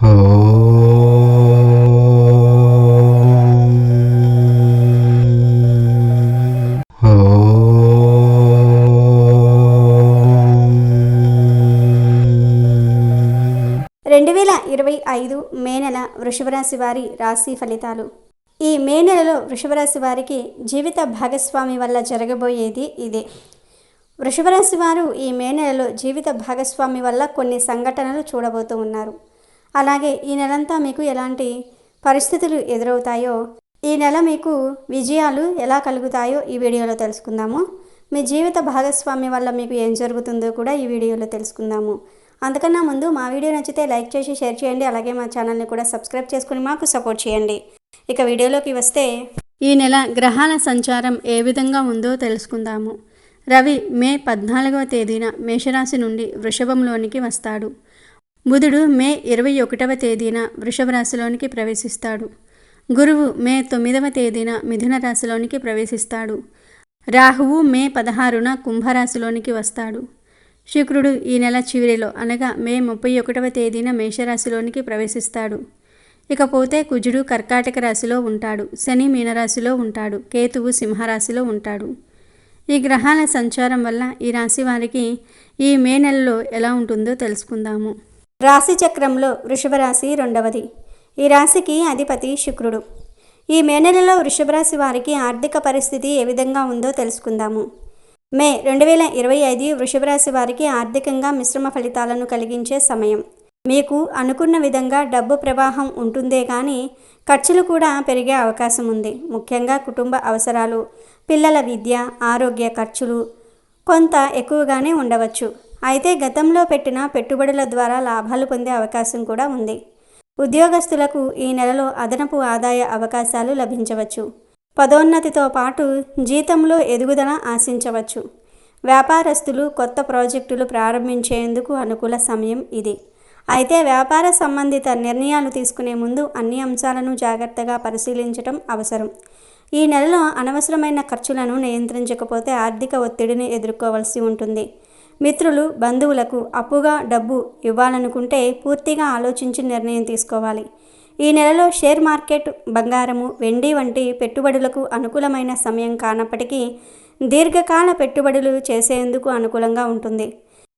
2025 మే నెల వృషభరాశి వారి రాశి ఫలితాలు. ఈ మే నెలలో వృషభరాశి వారికి జీవిత భాగస్వామి వల్ల జరగబోయేది ఇదే. వృషభరాశి వారు ఈ మే నెలలో జీవిత భాగస్వామి వల్ల కొన్ని సంఘటనలు చూడబోతూ ఉన్నారు. అలాగే ఈ నెలంతా మీకు ఎలాంటి పరిస్థితులు ఎదురవుతాయో, ఈ నెల మీకు విజయాలు ఎలా కలుగుతాయో ఈ వీడియోలో తెలుసుకుందాము. మీ జీవిత భాగస్వామి వల్ల మీకు ఏం జరుగుతుందో కూడా ఈ వీడియోలో తెలుసుకుందాము. అంతకన్నా ముందు మా వీడియో నచ్చితే లైక్ చేసి షేర్ చేయండి. అలాగే మా ఛానల్ని కూడా సబ్స్క్రైబ్ చేసుకుని మాకు సపోర్ట్ చేయండి. ఇక వీడియోలోకి వస్తే, ఈ నెల గ్రహాల సంచారం ఏ విధంగా ఉందో తెలుసుకుందాము. రవి మే 14వ తేదీన మేషరాశి నుండి వృషభంలోనికి వస్తాడు. బుధుడు మే 21వ తేదీన వృషభ రాశిలోనికి ప్రవేశిస్తాడు. గురువు మే 9వ తేదీన మిథున రాశిలోనికి ప్రవేశిస్తాడు. రాహువు మే 16న కుంభరాశిలోనికి వస్తాడు. శుక్రుడు ఈ నెల చివరిలో అనగా మే 31వ తేదీన మేషరాశిలోనికి ప్రవేశిస్తాడు. ఇకపోతే కుజుడు కర్కాటక రాశిలో ఉంటాడు. శని మీనరాశిలో ఉంటాడు. కేతువు సింహరాశిలో ఉంటాడు. ఈ గ్రహాల సంచారం వల్ల ఈ రాశి వారికి ఈ మే నెలలో ఎలా ఉంటుందో తెలుసుకుందాము. రాశి చక్రంలో వృషభ రాశి రెండవది. ఈ రాశికి అధిపతి శుక్రుడు. ఈ మే నెలలో వృషభ రాశి వారికి ఆర్థిక పరిస్థితి ఏ విధంగా ఉందో తెలుసుకుందాము. మే 2025 వృషభ రాశి వారికి ఆర్థికంగా మిశ్రమ ఫలితాలను కలిగించే సమయం. మీకు అనుకున్న విధంగా డబ్బు ప్రవాహం ఉంటుందే కానీ ఖర్చులు కూడా పెరిగే అవకాశం ఉంది. ముఖ్యంగా కుటుంబ అవసరాలు, పిల్లల విద్య, ఆరోగ్య ఖర్చులు కొంత ఎక్కువగానే ఉండవచ్చు. అయితే గతంలో పెట్టిన పెట్టుబడుల ద్వారా లాభాలు పొందే అవకాశం కూడా ఉంది. ఉద్యోగస్తులకు ఈ నెలలో అదనపు ఆదాయ అవకాశాలు లభించవచ్చు. పదోన్నతితో పాటు జీతంలో ఎదుగుదల ఆశించవచ్చు. వ్యాపారస్తులు కొత్త ప్రాజెక్టులు ప్రారంభించేందుకు అనుకూల సమయం ఇది. అయితే వ్యాపార సంబంధిత నిర్ణయాలు తీసుకునే ముందు అన్ని అంశాలను జాగ్రత్తగా పరిశీలించడం అవసరం. ఈ నెలలో అనవసరమైన ఖర్చులను నియంత్రించకపోతే ఆర్థిక ఒత్తిడిని ఎదుర్కోవాల్సి ఉంటుంది. మిత్రులు, బంధువులకు అప్పుగా డబ్బు ఇవ్వాలనుకుంటే పూర్తిగా ఆలోచించి నిర్ణయం తీసుకోవాలి. ఈ నెలలో షేర్ మార్కెట్, బంగారము, వెండి వంటి పెట్టుబడులకు అనుకూలమైన సమయం కానప్పటికీ దీర్ఘకాల పెట్టుబడులు చేసేందుకు అనుకూలంగా ఉంటుంది.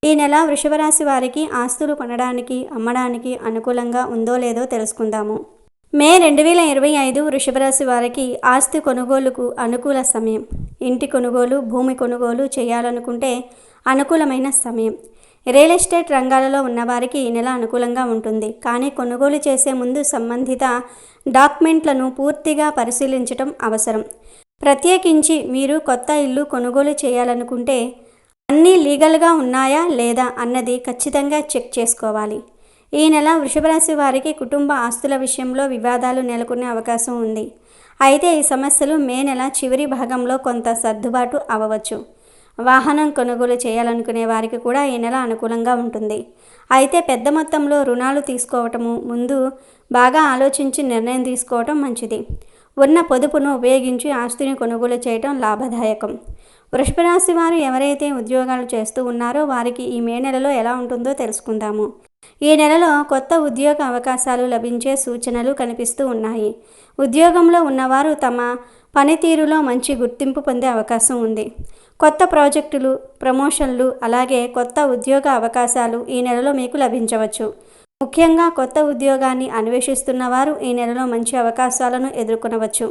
ఈ నెల వృషభ రాశి వారికి ఆస్తులు కొనడానికి, అమ్మడానికి అనుకూలంగా ఉందో లేదో తెలుసుకుందాము. మే 2025 వృషభ రాశి వారికి ఆస్తి కొనుగోలుకు అనుకూల సమయం. ఇంటి కొనుగోలు, భూమి కొనుగోలు చేయాలనుకుంటే అనుకూలమైన సమయం. రియల్ ఎస్టేట్ రంగాలలో ఉన్నవారికి ఈ నెల అనుకూలంగా ఉంటుంది. కానీ కొనుగోలు చేసే ముందు సంబంధిత డాక్యుమెంట్లను పూర్తిగా పరిశీలించడం అవసరం. ప్రత్యేకించి మీరు కొత్త ఇల్లు కొనుగోలు చేయాలనుకుంటే అన్నీ లీగల్గా ఉన్నాయా లేదా అన్నది ఖచ్చితంగా చెక్ చేసుకోవాలి. ఈ నెల వృషభ రాశి వారికి కుటుంబ ఆస్తుల విషయంలో వివాదాలు నెలకొనే అవకాశం ఉంది. అయితే ఈ సమస్యలు మే నెల చివరి భాగంలో కొంత సర్దుబాటు అవ్వవచ్చు. వాహనం కొనుగోలు చేయాలనుకునే వారికి కూడా ఈ నెల అనుకూలంగా ఉంటుంది. అయితే పెద్ద మొత్తంలో రుణాలు తీసుకోవటము ముందు బాగా ఆలోచించి నిర్ణయం తీసుకోవటం మంచిది. ఉన్న పొదుపును ఉపయోగించి ఆస్తిని కొనుగోలు చేయటం లాభదాయకం. వృషభ రాశి వారు ఎవరైతే ఉద్యోగాలు చేస్తూ ఉన్నారో వారికి ఈ మే నెలలో ఎలా ఉంటుందో తెలుసుకుందాము. ఈ నెలలో కొత్త ఉద్యోగ అవకాశాలు లభించే సూచనలు కనిపిస్తూ ఉన్నాయి. ఉద్యోగంలో ఉన్నవారు తమ పనితీరులో మంచి గుర్తింపు పొందే అవకాశం ఉంది. కొత్త ప్రాజెక్టులు, ప్రమోషన్లు, అలాగే కొత్త ఉద్యోగ అవకాశాలు ఈ నెలలో మీకు లభించవచ్చు. ముఖ్యంగా కొత్త ఉద్యోగాన్ని అన్వేషిస్తున్న వారు ఈ నెలలో మంచి అవకాశాలను ఎదుర్కొనవచ్చు.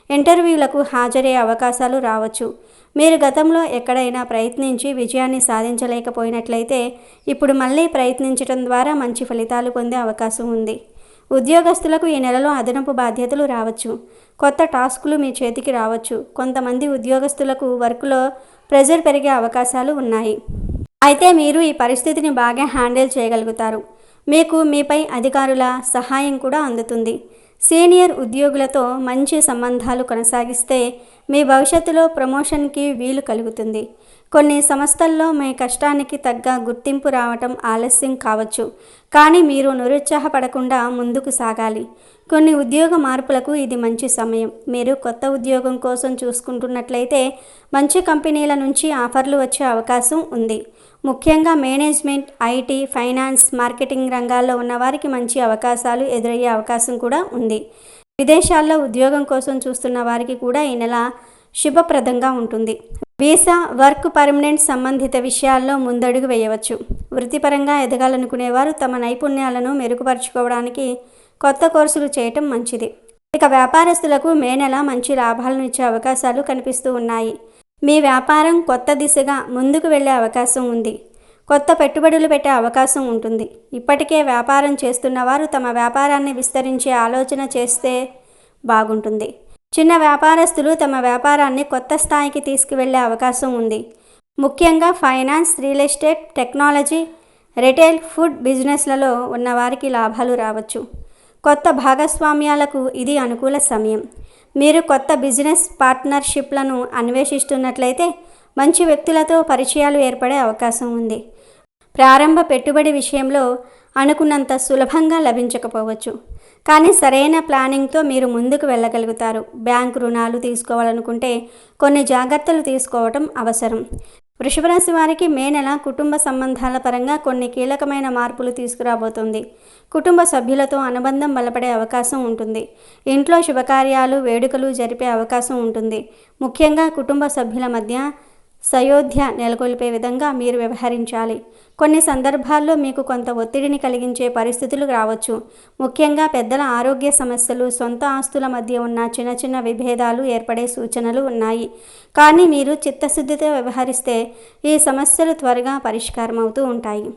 ఇంటర్వ్యూలకు హాజరయ్యే అవకాశాలు రావచ్చు. మీరు గతంలో ఎక్కడైనా ప్రయత్నించి విజయాన్ని సాధించలేకపోయినట్లయితే ఇప్పుడు మళ్ళీ ప్రయత్నించడం ద్వారా మంచి ఫలితాలు పొందే అవకాశం ఉంది. ఉద్యోగస్తులకు ఈ నెలలో అదనపు బాధ్యతలు రావచ్చు. కొత్త టాస్కులు మీ చేతికి రావచ్చు. కొంతమంది ఉద్యోగస్తులకు వర్క్లో ప్రెజర్ పెరిగే అవకాశాలు ఉన్నాయి. అయితే మీరు ఈ పరిస్థితిని బాగా హ్యాండిల్ చేయగలుగుతారు. మీకు మీపై అధికారుల సహాయం కూడా అందుతుంది. సీనియర్ ఉద్యోగులతో మంచి సంబంధాలు కొనసాగిస్తే మీ భవిష్యత్తులో ప్రమోషన్కి వీలు కలుగుతుంది. కొన్ని సంస్థల్లో మీ కష్టానికి తగ్గ గుర్తింపు రావటం ఆలస్యం కావచ్చు. కానీ మీరు నిరుత్సాహపడకుండా ముందుకు సాగాలి. కొన్ని ఉద్యోగ మార్పులకు ఇది మంచి సమయం. మీరు కొత్త ఉద్యోగం కోసం చూసుకుంటున్నట్లయితే మంచి కంపెనీల నుంచి ఆఫర్లు వచ్చే అవకాశం ఉంది. ముఖ్యంగా మేనేజ్మెంట్, ఐటీ, ఫైనాన్స్, మార్కెటింగ్ రంగాల్లో ఉన్నవారికి మంచి అవకాశాలు ఎదురయ్యే అవకాశం కూడా ఉంది. విదేశాల్లో ఉద్యోగం కోసం చూస్తున్న వారికి కూడా ఈ నెల శుభప్రదంగా ఉంటుంది. వీసా, వర్క్ పర్మనెంట్ సంబంధిత విషయాల్లో ముందడుగు వేయవచ్చు. వృత్తిపరంగా ఎదగాలనుకునేవారు తమ నైపుణ్యాలను మెరుగుపరుచుకోవడానికి కొత్త కోర్సులు చేయటం మంచిది. ఇక వ్యాపారస్తులకు మే నెల మంచి లాభాలను ఇచ్చే అవకాశాలు కనిపిస్తూ ఉన్నాయి. మీ వ్యాపారం కొత్త దిశగా ముందుకు వెళ్ళే అవకాశం ఉంది. కొత్త పెట్టుబడులు పెట్టే అవకాశం ఉంటుంది. ఇప్పటికే వ్యాపారం చేస్తున్న వారు తమ వ్యాపారాన్ని విస్తరించే ఆలోచన చేస్తే బాగుంటుంది. చిన్న వ్యాపారస్తులు తమ వ్యాపారాన్ని కొత్త స్థాయికి తీసుకువెళ్ళే అవకాశం ఉంది. ముఖ్యంగా finance, real estate, technology, retail, food బిజినెస్లలో ఉన్నవారికి లాభాలు రావచ్చు. కొత్త భాగస్వామ్యాలకు ఇది అనుకూల సమయం. మీరు కొత్త బిజినెస్ పార్ట్నర్షిప్లను అన్వేషిస్తున్నట్లయితే మంచి వ్యక్తులతో పరిచయాలు ఏర్పడే అవకాశం ఉంది. ప్రారంభ పెట్టుబడి విషయంలో అనుకున్నంత సులభంగా లభించకపోవచ్చు, కానీ సరైన ప్లానింగ్తో మీరు ముందుకు వెళ్ళగలుగుతారు. బ్యాంకు రుణాలు తీసుకోవాలనుకుంటే కొన్ని జాగ్రత్తలు తీసుకోవటం అవసరం. వృషభ రాశి వారికి మే నెల కుటుంబ సంబంధాల పరంగా కొన్ని కీలకమైన మార్పులు తీసుకురాబోతుంది. కుటుంబ సభ్యులతో అనుబంధం బలపడే అవకాశం ఉంటుంది. ఇంట్లో శుభకార్యాలు, వేడుకలు జరిపే అవకాశం ఉంటుంది. ముఖ్యంగా కుటుంబ సభ్యుల మధ్య సయోధ్య నెలకొల్పే విధంగా మీరు వ్యవహరించాలి. కొన్ని సందర్భాల్లో మీకు కొంత ఒత్తిడిని కలిగించే పరిస్థితులు రావచ్చు. ముఖ్యంగా పెద్దల ఆరోగ్య సమస్యలు, సొంత ఆస్తుల మధ్య ఉన్న చిన్న చిన్న విభేదాలు ఏర్పడే సూచనలు ఉన్నాయి. కానీ మీరు చిత్తశుద్ధితో వ్యవహరిస్తే ఈ సమస్యలు త్వరగా పరిష్కారం అవుతూ ఉంటాయి.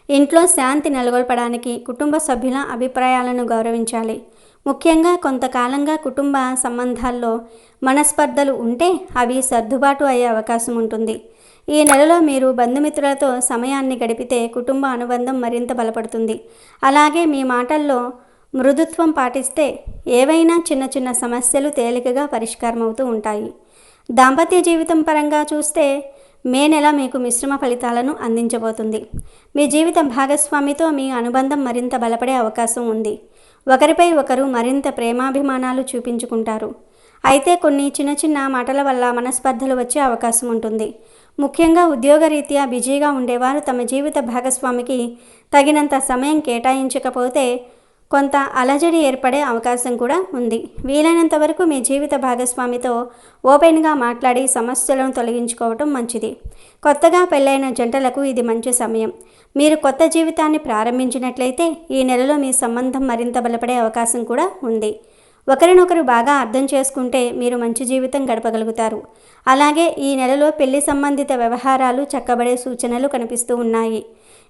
ఇంట్లో శాంతి నెలకొల్పడానికి కుటుంబ సభ్యుల అభిప్రాయాలను గౌరవించాలి. ముఖ్యంగా కొంతకాలంగా కుటుంబ సంబంధాల్లో మనస్పర్ధలు ఉంటే అవి సర్దుబాటు అయ్యే అవకాశం ఉంటుంది. ఈ నెలలో మీరు బంధుమిత్రులతో సమయాన్ని గడిపితే కుటుంబ అనుబంధం మరింత బలపడుతుంది. అలాగే మీ మాటల్లో మృదుత్వం పాటిస్తే ఏవైనా చిన్న చిన్న సమస్యలు తేలికగా పరిష్కారం అవుతూ ఉంటాయి. దాంపత్య జీవితం పరంగా చూస్తే మే నెల మీకు మిశ్రమ ఫలితాలను అందించబోతుంది. మీ జీవిత భాగస్వామితో మీ అనుబంధం మరింత బలపడే అవకాశం ఉంది. ఒకరిపై ఒకరు మరింత ప్రేమాభిమానాలు చూపించుకుంటారు. అయితే కొన్ని చిన్న చిన్న మాటల వల్ల మనస్పర్ధలు వచ్చే అవకాశం ఉంటుంది. ముఖ్యంగా ఉద్యోగరీత్యా బిజీగా ఉండేవారు తమ జీవిత భాగస్వామికి తగినంత సమయం కేటాయించకపోతే కొంత అలజడి ఏర్పడే అవకాశం కూడా ఉంది. వీలైనంత వరకు మీ జీవిత భాగస్వామితో ఓపెన్గా మాట్లాడి సమస్యలను తొలగించుకోవటం మంచిది. కొత్తగా పెళ్ళైన జంటలకు ఇది మంచి సమయం. మీరు కొత్త జీవితాన్ని ప్రారంభించినట్లయితే ఈ నెలలో మీ సంబంధం మరింత బలపడే అవకాశం కూడా ఉంది. ఒకరినొకరు బాగా అర్థం చేసుకుంటే మీరు మంచి జీవితం గడపగలుగుతారు. అలాగే ఈ నెలలో పెళ్లి సంబంధిత వ్యవహారాలు చక్కబడే సూచనలు కనిపిస్తూ ఉన్నాయి.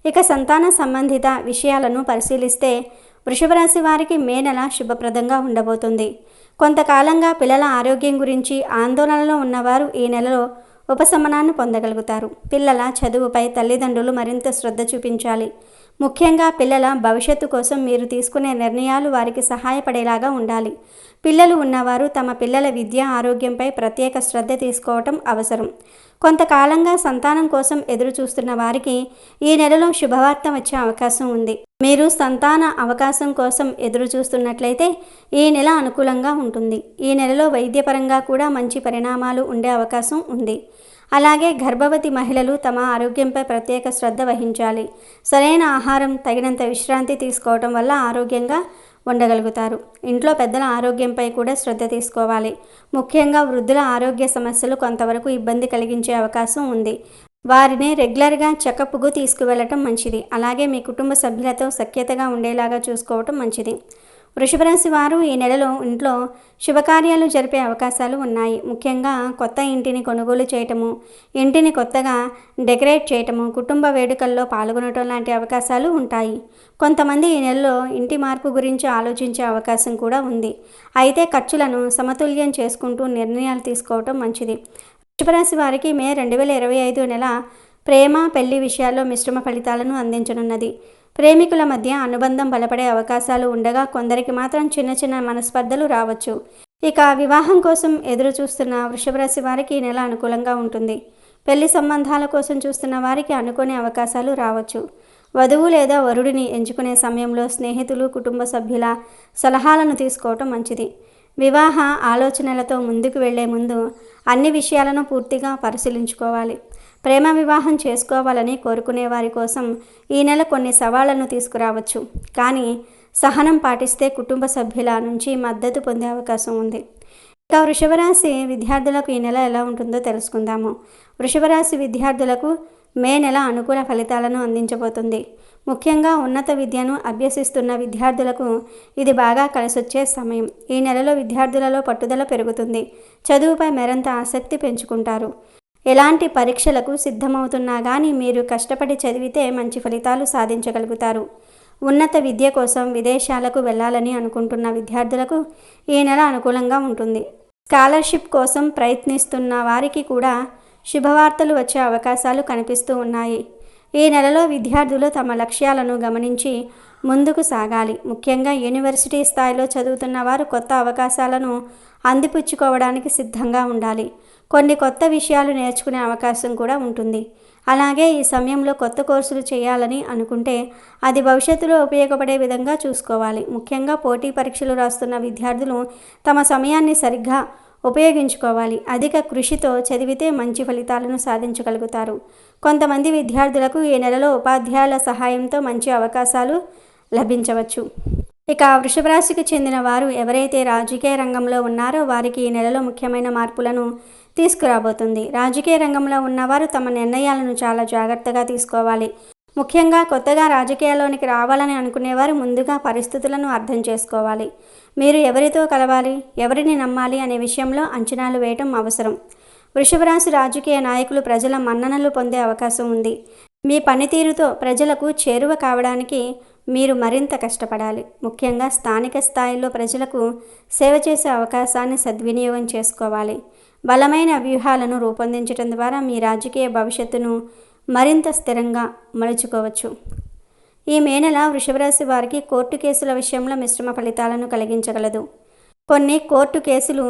ఇక సంతాన సంబంధిత విషయాలను పరిశీలిస్తే వృషభ రాశి వారికి మే నెల శుభప్రదంగా ఉండబోతుంది. కొంతకాలంగా పిల్లల ఆరోగ్యం గురించి ఆందోళనలో ఉన్నవారు ఈ నెలలో ఉపశమనాన్ని పొందగలుగుతారు. పిల్లల చదువుపై తల్లిదండ్రులు మరింత శ్రద్ధ చూపించాలి. ముఖ్యంగా పిల్లల భవిష్యత్తు కోసం మీరు తీసుకునే నిర్ణయాలు వారికి సహాయపడేలాగా ఉండాలి. పిల్లలు ఉన్నవారు తమ పిల్లల విద్య, ఆరోగ్యంపై ప్రత్యేక శ్రద్ధ తీసుకోవటం అవసరం. కొంతకాలంగా సంతానం కోసం ఎదురు చూస్తున్న వారికి ఈ నెలలో శుభవార్త వచ్చే అవకాశం ఉంది. మీరు సంతాన అవకాశం కోసం ఎదురు చూస్తున్నట్లయితే ఈ నెల అనుకూలంగా ఉంటుంది. ఈ నెలలో వైద్యపరంగా కూడా మంచి పరిణామాలు ఉండే అవకాశం ఉంది. అలాగే గర్భవతి మహిళలు తమ ఆరోగ్యంపై ప్రత్యేక శ్రద్ధ వహించాలి. సరైన ఆహారం, తగినంత విశ్రాంతి తీసుకోవటం వల్ల ఆరోగ్యంగా ఉండగలుగుతారు. ఇంట్లో పెద్దల ఆరోగ్యంపై కూడా శ్రద్ధ తీసుకోవాలి. ముఖ్యంగా వృద్ధుల ఆరోగ్య సమస్యలు కొంతవరకు ఇబ్బంది కలిగించే అవకాశం ఉంది. వారిని రెగ్యులర్గా చెకప్కు తీసుకువెళ్ళటం మంచిది. అలాగే మీ కుటుంబ సభ్యులతో సఖ్యతగా ఉండేలాగా చూసుకోవటం మంచిది. వృషభ రాశి వారు ఈ నెలలో ఇంట్లో శుభకార్యాలు జరిపే అవకాశాలు ఉన్నాయి. ముఖ్యంగా కొత్త ఇంటిని కొనుగోలు చేయటము, ఇంటిని కొత్తగా డెకరేట్ చేయటము, కుటుంబ వేడుకల్లో పాల్గొనటం లాంటి అవకాశాలు ఉంటాయి. కొంతమంది ఈ నెలలో ఇంటి మార్పు గురించి ఆలోచించే అవకాశం కూడా ఉంది. అయితే ఖర్చులను సమతుల్యం చేసుకుంటూ నిర్ణయాలు తీసుకోవటం మంచిది. వృషభ రాశి వారికి మే 2025 నెల ప్రేమ, పెళ్లి విషయాల్లో మిశ్రమ ఫలితాలను అందించనున్నది. ప్రేమికుల మధ్య అనుబంధం బలపడే అవకాశాలు ఉండగా కొందరికి మాత్రం చిన్న చిన్న మనస్పర్ధలు రావచ్చు. ఇక వివాహం కోసం ఎదురు చూస్తున్న వృషభ రాశి వారికి ఈ నెల అనుకూలంగా ఉంటుంది. పెళ్లి సంబంధాల కోసం చూస్తున్న వారికి అనుకోని అవకాశాలు రావచ్చు. వధువు లేదా వరుడిని ఎంచుకునే సమయంలో స్నేహితులు, కుటుంబ సభ్యుల సలహాలను తీసుకోవటం మంచిది. వివాహ ఆలోచనలతో ముందుకు వెళ్లే ముందు అన్ని విషయాలను పూర్తిగా పరిశీలించుకోవాలి. ప్రేమ వివాహం చేసుకోవాలని కోరుకునే వారి కోసం ఈ నెల కొన్ని సవాళ్లను తీసుకురావచ్చు. కానీ సహనం పాటిస్తే కుటుంబ సభ్యుల నుంచి మద్దతు పొందే అవకాశం ఉంది. ఇక వృషభ రాశి విద్యార్థులకు ఈ నెల ఎలా ఉంటుందో తెలుసుకుందాము. వృషభ రాశి విద్యార్థులకు మే నెల అనుకూల ఫలితాలను అందించబోతుంది. ముఖ్యంగా ఉన్నత విద్యను అభ్యసిస్తున్న విద్యార్థులకు ఇది బాగా కలిసొచ్చే సమయం. ఈ నెలలో విద్యార్థులలో పట్టుదల పెరుగుతుంది. చదువుపై మరింత ఆసక్తి పెంచుకుంటారు. ఎలాంటి పరీక్షలకు సిద్ధమవుతున్నా కానీ మీరు కష్టపడి చదివితే మంచి ఫలితాలు సాధించగలుగుతారు. ఉన్నత విద్య కోసం విదేశాలకు వెళ్ళాలని అనుకుంటున్న విద్యార్థులకు ఈ నెల అనుకూలంగా ఉంటుంది. స్కాలర్షిప్ కోసం ప్రయత్నిస్తున్న వారికి కూడా శుభవార్తలు వచ్చే అవకాశాలు కనిపిస్తూ ఉన్నాయి. ఈ నెలలో విద్యార్థులు తమ లక్ష్యాలను గమనించి ముందుకు సాగాలి. ముఖ్యంగా యూనివర్సిటీ స్థాయిలో చదువుతున్న వారు కొత్త అవకాశాలను అందిపుచ్చుకోవడానికి సిద్ధంగా ఉండాలి. కొన్ని కొత్త విషయాలు నేర్చుకునే అవకాశం కూడా ఉంటుంది. అలాగే ఈ సమయంలో కొత్త కోర్సులు చేయాలని అనుకుంటే అది భవిష్యత్తులో ఉపయోగపడే విధంగా చూసుకోవాలి. ముఖ్యంగా పోటీ పరీక్షలు రాస్తున్న విద్యార్థులు తమ సమయాన్ని సరిగ్గా ఉపయోగించుకోవాలి. అధిక కృషితో చదివితే మంచి ఫలితాలను సాధించగలుగుతారు. కొంతమంది విద్యార్థులకు ఈ నెలలో ఉపాధ్యాయుల సహాయంతో మంచి అవకాశాలు లభించవచ్చు. ఇక వృషభ రాశికి చెందిన వారు ఎవరైతే రాజకీయ రంగంలో ఉన్నారో వారికి ఈ నెలలో ముఖ్యమైన మార్పులను తీసుకురాబోతుంది. రాజకీయ రంగంలో ఉన్నవారు తమ నిర్ణయాలను చాలా జాగ్రత్తగా తీసుకోవాలి. ముఖ్యంగా కొత్తగా రాజకీయాల్లోనికి రావాలని అనుకునేవారు ముందుగా పరిస్థితులను అర్థం చేసుకోవాలి. మీరు ఎవరితో కలవాలి, ఎవరిని నమ్మాలి అనే విషయంలో అంచనాలు వేయటం అవసరం. వృషభ రాశి రాజకీయ నాయకులు ప్రజల మన్ననలు పొందే అవకాశం ఉంది. మీ పనితీరుతో ప్రజలకు చేరువ కావడానికి మీరు మరింత కష్టపడాలి. ముఖ్యంగా స్థానిక స్థాయిలో ప్రజలకు సేవ చేసే అవకాశాన్ని సద్వినియోగం చేసుకోవాలి. బలమైన వ్యూహాలను రూపొందించడం ద్వారా మీ రాజకీయ భవిష్యత్తును మరింత స్థిరంగా మలుచుకోవచ్చు. ఈ మే నెల వృషభ రాశి వారికి కోర్టు కేసుల విషయంలో మిశ్రమ ఫలితాలను కలిగించగలదు. కొన్ని కోర్టు కేసులు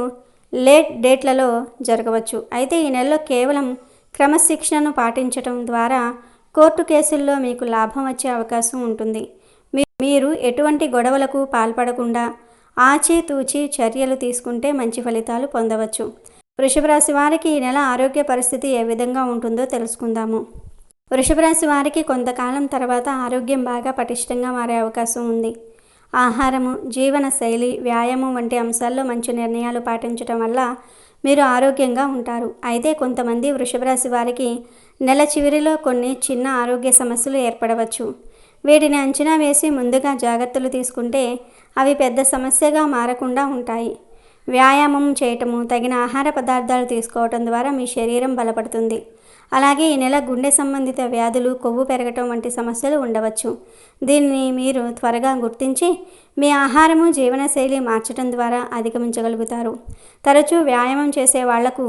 లేట్ డేట్లలో జరగవచ్చు. అయితే ఈ నెలలో కేవలం క్రమశిక్షణను పాటించడం ద్వారా కోర్టు కేసుల్లో మీకు లాభం వచ్చే అవకాశం ఉంటుంది. మీరు ఎటువంటి గొడవలకు పాల్పడకుండా ఆచితూచి చర్యలు తీసుకుంటే మంచి ఫలితాలు పొందవచ్చు. వృషభ రాశి వారికి ఈ నెల ఆరోగ్య పరిస్థితి ఏ విధంగా ఉంటుందో తెలుసుకుందాము. వృషభ రాశి వారికి కొంతకాలం తర్వాత ఆరోగ్యం బాగా పటిష్టంగా మారే అవకాశం ఉంది. ఆహారము, జీవన శైలి, వ్యాయామం వంటి అంశాల్లో మంచి నిర్ణయాలు పాటించడం వల్ల మీరు ఆరోగ్యంగా ఉంటారు. అయితే కొంతమంది వృషభ రాశి వారికి నెల చివరిలో కొన్ని చిన్న ఆరోగ్య సమస్యలు ఏర్పడవచ్చు. వీటిని అంచనా వేసి ముందుగా జాగ్రత్తలు తీసుకుంటే అవి పెద్ద సమస్యగా మారకుండా ఉంటాయి. వ్యాయామం చేయటము, తగిన ఆహార పదార్థాలు తీసుకోవటం ద్వారా మీ శరీరం బలపడుతుంది. అలాగే ఈ నెల గుండె సంబంధిత వ్యాధులు, కొవ్వు పెరగటం వంటి సమస్యలు ఉండవచ్చు. దీన్ని మీరు త్వరగా గుర్తించి మీ ఆహారము, జీవనశైలి మార్చడం ద్వారా అధిగమించగలుగుతారు. తరచూ వ్యాయామం చేసే వాళ్లకు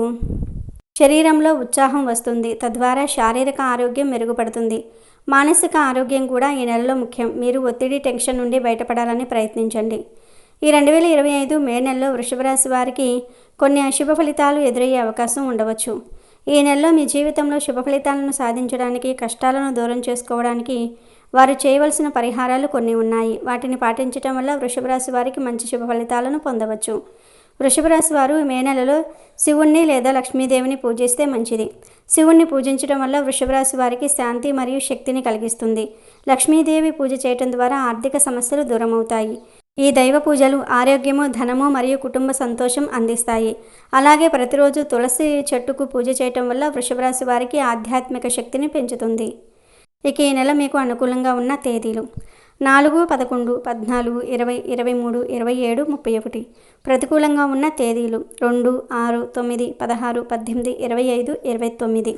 శరీరంలో ఉత్సాహం వస్తుంది. తద్వారా శారీరక ఆరోగ్యం మెరుగుపడుతుంది. మానసిక ఆరోగ్యం కూడా ఈ నెలలో ముఖ్యం. మీరు ఒత్తిడి, టెన్షన్ నుండి బయటపడాలని ప్రయత్నించండి. ఈ 2025 మే నెలలో వృషభ రాశి వారికి కొన్ని అశుభ ఫలితాలు ఎదురయ్యే అవకాశం ఉండవచ్చు. ఈ నెలలో మీ జీవితంలో శుభ ఫలితాలను సాధించడానికి, కష్టాలను దూరం చేసుకోవడానికి వారు చేయవలసిన పరిహారాలు కొన్ని ఉన్నాయి. వాటిని పాటించడం వల్ల వృషభ రాశి వారికి మంచి శుభ ఫలితాలను పొందవచ్చు. వృషభ రాశి వారు మే నెలలో శివుణ్ణి లేదా లక్ష్మీదేవిని పూజిస్తే మంచిది. శివుణ్ణి పూజించడం వల్ల వృషభ రాశి వారికి శాంతి మరియు శక్తిని కలిగిస్తుంది. లక్ష్మీదేవి పూజ చేయటం ద్వారా ఆర్థిక సమస్యలు దూరమవుతాయి. ఈ దైవ పూజలు ఆరోగ్యము, ధనము మరియు కుటుంబ సంతోషం అందిస్తాయి. అలాగే ప్రతిరోజు తులసి చెట్టుకు పూజ చేయటం వల్ల వృషభ రాశి వారికి ఆధ్యాత్మిక శక్తిని పెంచుతుంది. ఇక ఈ నెల మీకు అనుకూలంగా ఉన్న తేదీలు 4, 11, 14, 20, 23, 27, 31. ప్రతికూలంగా ఉన్న తేదీలు 2, 6, 9, 16, 18, 25, 29.